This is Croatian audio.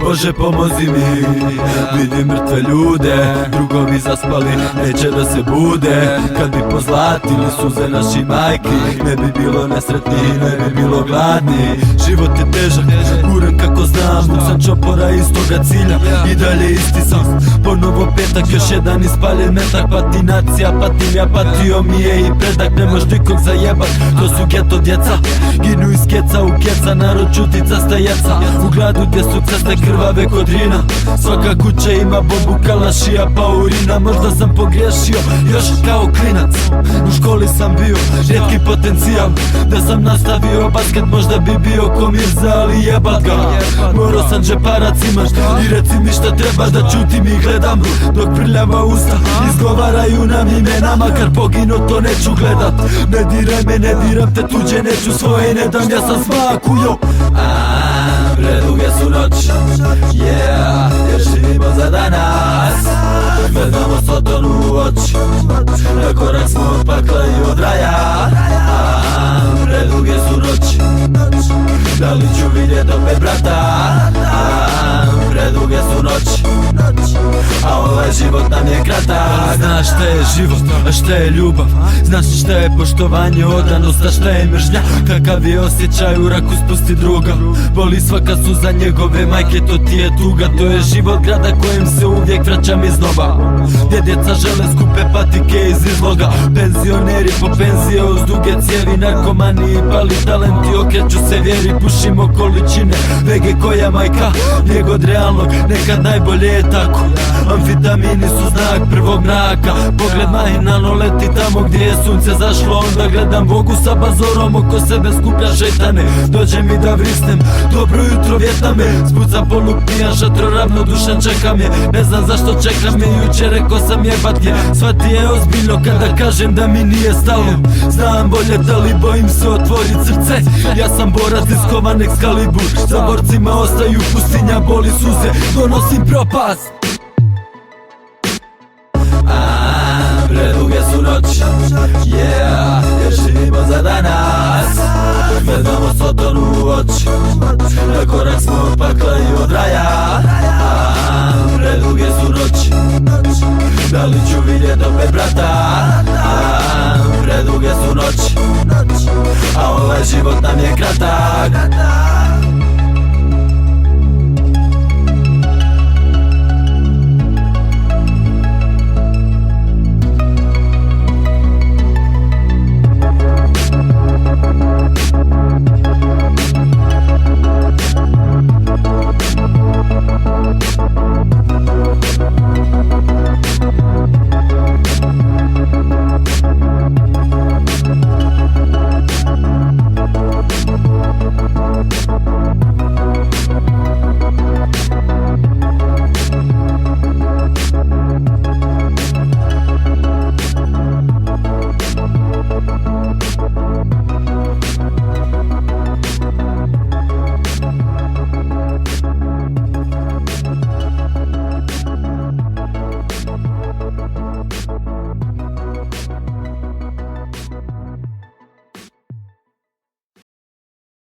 Bože pomozi mi, vidim mrtve ljude, drugovi zaspali, neće da se bude. Kad bi pozlatili suze naši majki, ne bi bilo nesretni, ne bi bilo gladni. Život je težak, guram kako znam, dok sam čopora istoga cilja, i dalje isti sam. Ponovo petak, još jedan ispaljen metak, pati nacija, patim ja, patio mi je i predak. Ne moš nikog zajebat, to su geto djeca, ginu iz keca u keca, narod čutica stajeca. U gradu gdje su ceste krvave kod Rina, svaka kuća ima bombu, kalašija pa urina. Možda sam pogriješio još kao klinac, u školi sam bio rijetki potencijal. Da sam nastavio basket možda bi bio ko Mirza, ali jebat ga. Morao sam džeparac imaš i reci mi šta treba da čutim i gledam, dok prljava usta izgovaraju nam imena. Makar poginu to neću gledat, ne diraj me, ne diram te tuđe, neću svoje ne dam, ja sam svaku jo. Preduge su noći, yeah, jer živimo za danas. Gledamo Sotonu u oči, na korak smo od pakla i od raja. Preduge su noći, da li ću vidjet opet brata? Preduge su noći, a ovaj život nam je kratak. Znaš šta je život, a šta je ljubav, znaš šta je poštovanje, odanost, a šta je mržnja. Kakav je osjećaj u raku spusti druga, boli svaka suza njegove majke, to ti je tuga. To je život grada kojem se uvijek vraćam iznova, gdje djeca žele skupe patike iz izloga. Penzioneri po penzije uz duge cijevi, narkomani i pali talenti okreću se vjeri. Pušimo količine vege koja majka, njeg od realnog, nekad najbolje je tako. Amfitamini su znak prvog mraka, pogled mahinalno leti tamo gdje je sunce zašlo. Onda gledam Bogu sa bazorom, oko sebe skuplja šetane. Dođe mi da vrisnem, dobro jutro Vjetname. Spuca poluk pijan, šatro ravnodušan čeka me. Ne znam zašto čeka me, jučer rekao sam jebat je. Shvati je ozbiljno kada kažem da mi nije stalo. Znam bolje ali bojim se otvorit srce. Ja sam borac iskovan Excalibur, za borcima ostaju pustinja, boli suze, donosim propast. Preduge su noći, yeah, jer živimo za danas. Gledamo Sotonu u oči, na korak smo od pakla i od raja. Preduge su noći, da li ću vidjet opet brata? Preduge su noći, a ovaj život nam je kratak.